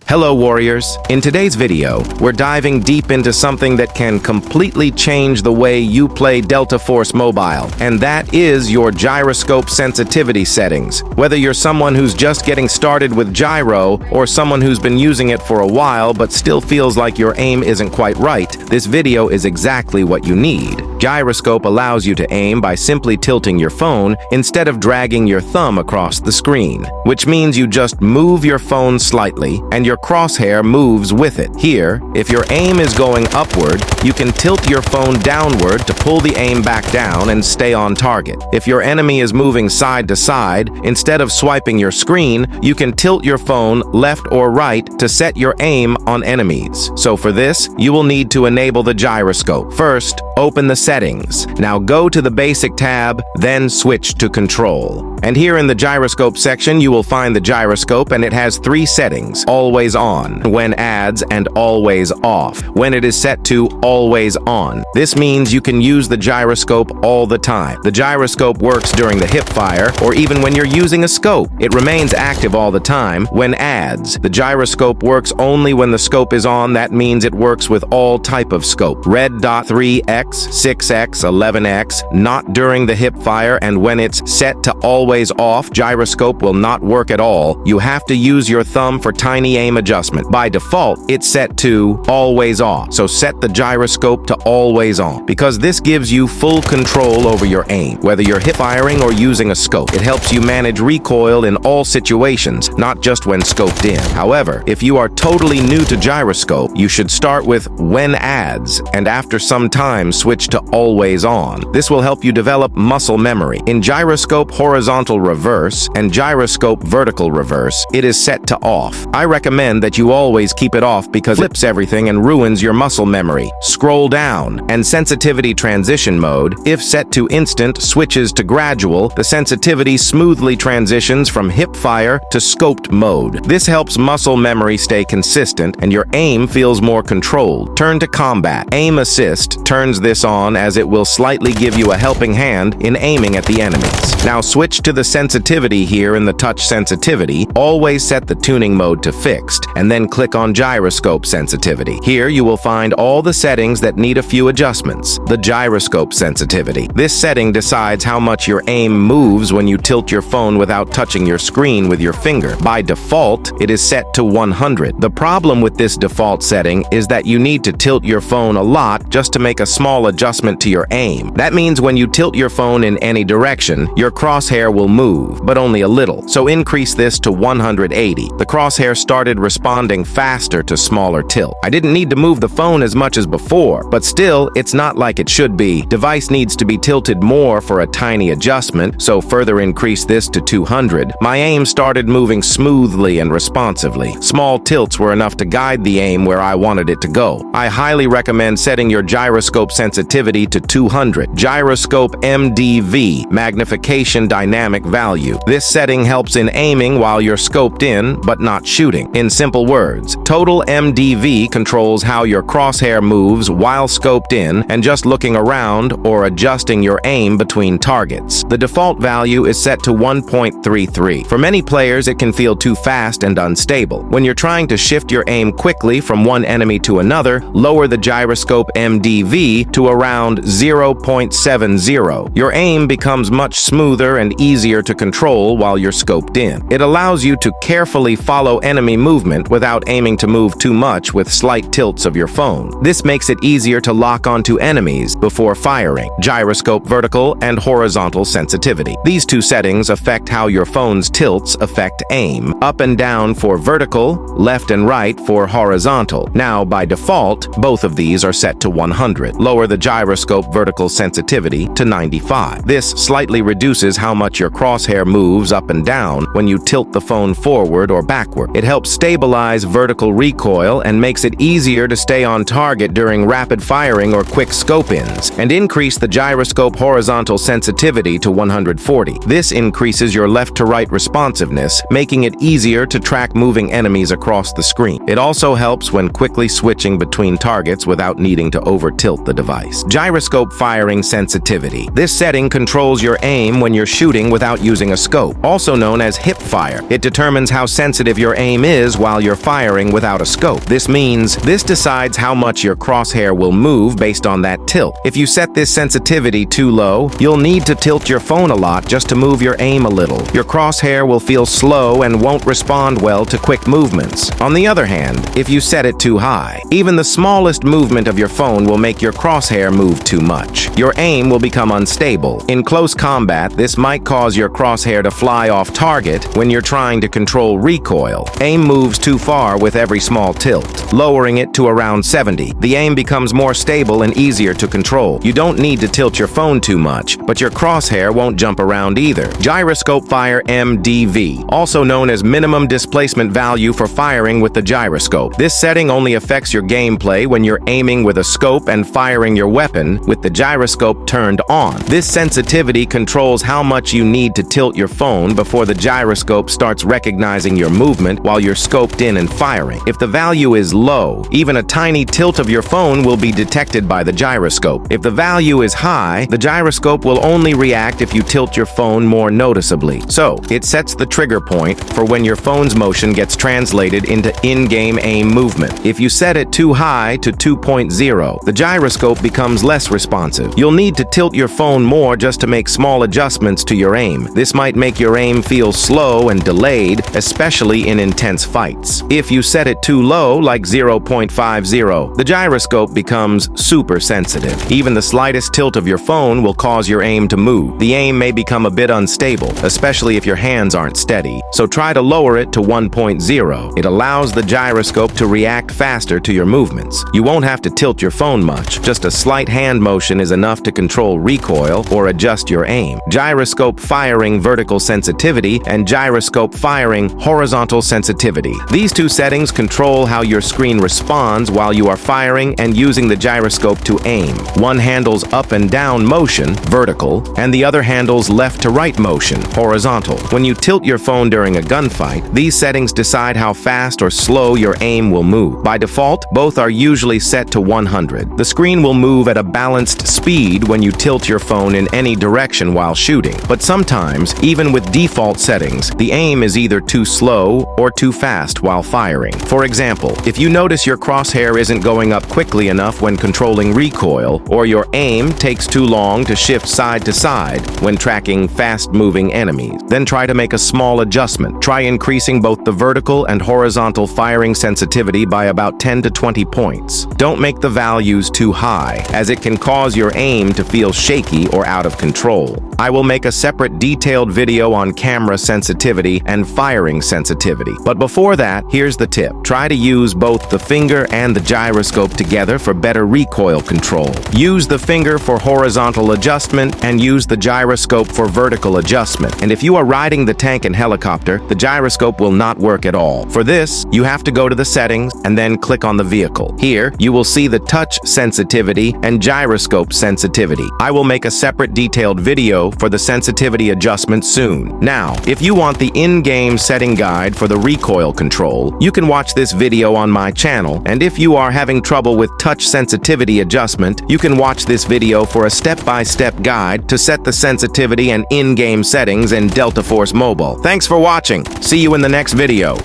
Hello warriors! In today's video, we're diving deep into something that can completely change the way you play Delta Force Mobile, and that is your gyroscope sensitivity settings. Whether you're someone who's just getting started with gyro, or someone who's been using it for a while but still feels like your aim isn't quite right, this video is exactly what you need. Gyroscope allows you to aim by simply tilting your phone instead of dragging your thumb across the screen, which means you just move your phone slightly and your crosshair moves with it. Here, if your aim is going upward, you can tilt your phone downward to pull the aim back down and stay on target. If your enemy is moving side to side, instead of swiping your screen, you can tilt your phone left or right to set your aim on enemies. So for this, you will need to enable the gyroscope. First, open the settings. Now go to the basic tab, then switch to control. And here in the gyroscope section, you will find the gyroscope, and it has three settings: always on, when adds, and always off, when it is set to always on. This means you can use the gyroscope all the time. The gyroscope works during the hip fire, or even when you're using a scope. It remains active all the time when adds. The gyroscope works only when the scope is on. That means it works with all type of scope. Red dot 3x, 6x, 11x, not during the hip fire, and when it's set to always off, gyroscope will not work at all. You have to use your thumb for tiny aim adjustment. By default, it's set to always off, so set the gyroscope to always on, because this gives you full control over your aim, whether you're hip firing or using a scope. It helps you manage recoil in all situations, not just when scoped in. However, if you are totally new to gyroscope, you should start with when adds, and after some time switch to always on. This will help you develop muscle memory. In gyroscope horizontal reverse and gyroscope vertical reverse, it is set to off. I recommend that you always keep it off because it flips everything and ruins your muscle memory. Scroll down, and sensitivity transition mode, if set to instant, switches to gradual. The sensitivity smoothly transitions from hip fire to scoped mode. This helps muscle memory stay consistent and your aim feels more controlled. Turn to combat. Aim assist turns this on, as it will slightly give you a helping hand in aiming at the enemies. Now switch to the sensitivity here in the touch sensitivity. Always set the tuning mode to fixed, and then click on gyroscope sensitivity. Here you will find all the settings that need a few adjustments. The gyroscope sensitivity. This setting decides how much your aim moves when you tilt your phone without touching your screen with your finger. By default, it is set to 100. The problem with this default setting is that you need to tilt your phone a lot just to make a small adjustment to your aim. That means when you tilt your phone in any direction, your crosshair will move, but only a little. So increase this to 180. The crosshair started responding faster to smaller tilt. I didn't need to move the phone as much as before, but still, it's not like it should be. Device needs to be tilted more for a tiny adjustment, so further increase this to 200. My aim started moving smoothly and responsively. Small tilts were enough to guide the aim where I wanted it to go. I highly recommend setting your gyroscope sensitivity to 200. Gyroscope MDV, magnification dynamic value. This setting helps in aiming while you're scoped in, but not shooting. In simple words, total MDV controls how your crosshair moves while scoped in and just looking around or adjusting your aim between targets. The default value is set to 1.33. For many players, it can feel too fast and unstable. When you're trying to shift your aim quickly from one enemy to another, lower the gyroscope MDV to around 0.70. Your aim becomes much smoother and easier to control while you're scoped in. It allows you to carefully follow enemy movement without aiming to move too much with slight tilts of your phone. This makes it easier to lock onto enemies before firing. Gyroscope vertical and horizontal sensitivity. These two settings affect how your phone's tilts affect aim. Up and down for vertical, left and right for horizontal. Now, by default, both of these are set to 100. Lower the gyroscope vertical sensitivity to 95. This slightly reduces how much your crosshair moves up and down when you tilt the phone forward or backward. It helps stabilize vertical recoil and makes it easier to stay on target during rapid firing or quick scope-ins. And increase the gyroscope horizontal sensitivity to 140. This increases your left-to-right responsiveness, making it easier to track moving enemies across the screen. It also helps when quickly switching between targets without needing to over-tilt the device. Gyroscope firing sensitivity. This setting controls your aim when when you're shooting without using a scope, also known as hip fire. It determines how sensitive your aim is while you're firing without a scope. This means this decides how much your crosshair will move based on that tilt. If you set this sensitivity too low, you'll need to tilt your phone a lot just to move your aim a little. Your crosshair will feel slow and won't respond well to quick movements. On the other hand, if you set it too high, even the smallest movement of your phone will make your crosshair move too much. Your aim will become unstable. In close combat, this might cause your crosshair to fly off target when you're trying to control recoil. Aim moves too far with every small tilt. Lowering it to around 70, the aim becomes more stable and easier to control. You don't need to tilt your phone too much, but your crosshair won't jump around either. Gyroscope fire MDV, also known as minimum displacement value for firing with the gyroscope. This setting only affects your gameplay when you're aiming with a scope and firing your weapon with the gyroscope turned on. This sensitivity controls how much you need to tilt your phone before the gyroscope starts recognizing your movement while you're scoped in and firing. If the value is low, even a tiny tilt of your phone will be detected by the gyroscope. If the value is high, the gyroscope will only react if you tilt your phone more noticeably. So, it sets the trigger point for when your phone's motion gets translated into in-game aim movement. If you set it too high to 2.0, the gyroscope becomes less responsive. You'll need to tilt your phone more just to make small adjustments to your aim. This might make your aim feel slow and delayed, especially in intense fights. If you set it too low, like 0.50, the gyroscope becomes super sensitive. Even the slightest tilt of your phone will cause your aim to move. The aim may become a bit unstable, especially if your hands aren't steady. So try to lower it to 1.0. It allows the gyroscope to react faster to your movements. You won't have to tilt your phone much. Just a slight hand motion is enough to control recoil or adjust your aim. Gyroscope firing vertical sensitivity and gyroscope firing horizontal sensitivity. These two settings control how your screen responds while you are firing and using the gyroscope to aim. One handles up and down motion, vertical, and the other handles left to right motion, horizontal. When you tilt your phone during a gunfight, these settings decide how fast or slow your aim will move. By default, both are usually set to 100. The screen will move at a balanced speed when you tilt your phone in any direction while shooting. But sometimes, even with default settings, the aim is either too slow or too fast while firing. For example, if you notice your crosshair isn't going up quickly enough when controlling recoil, or your aim takes too long to shift side to side when tracking fast-moving enemies, then try to make a small adjustment. Try increasing both the vertical and horizontal firing sensitivity by about 10 to 20 points. Don't make the values too high, as it can cause your aim to feel shaky or out of control. I will make a separate detailed video on camera sensitivity and firing sensitivity. But before that, here's the tip. Try to use both the finger and the gyroscope together for better recoil control. Use the finger for horizontal adjustment and use the gyroscope for vertical adjustment. And if you are riding the tank and helicopter, the gyroscope will not work at all. For this, you have to go to the settings and then click on the vehicle. Here, you will see the touch sensitivity and gyroscope sensitivity. I will make a separate detailed video for the sensitivity adjustment soon. Now, if you want the in-game setting guide for the recoil control, you can watch this video on my channel, and if you are having trouble with touch sensitivity adjustment, you can watch this video for a step-by-step guide to set the sensitivity and in-game settings in Delta Force Mobile. Thanks for watching. See you in the next video.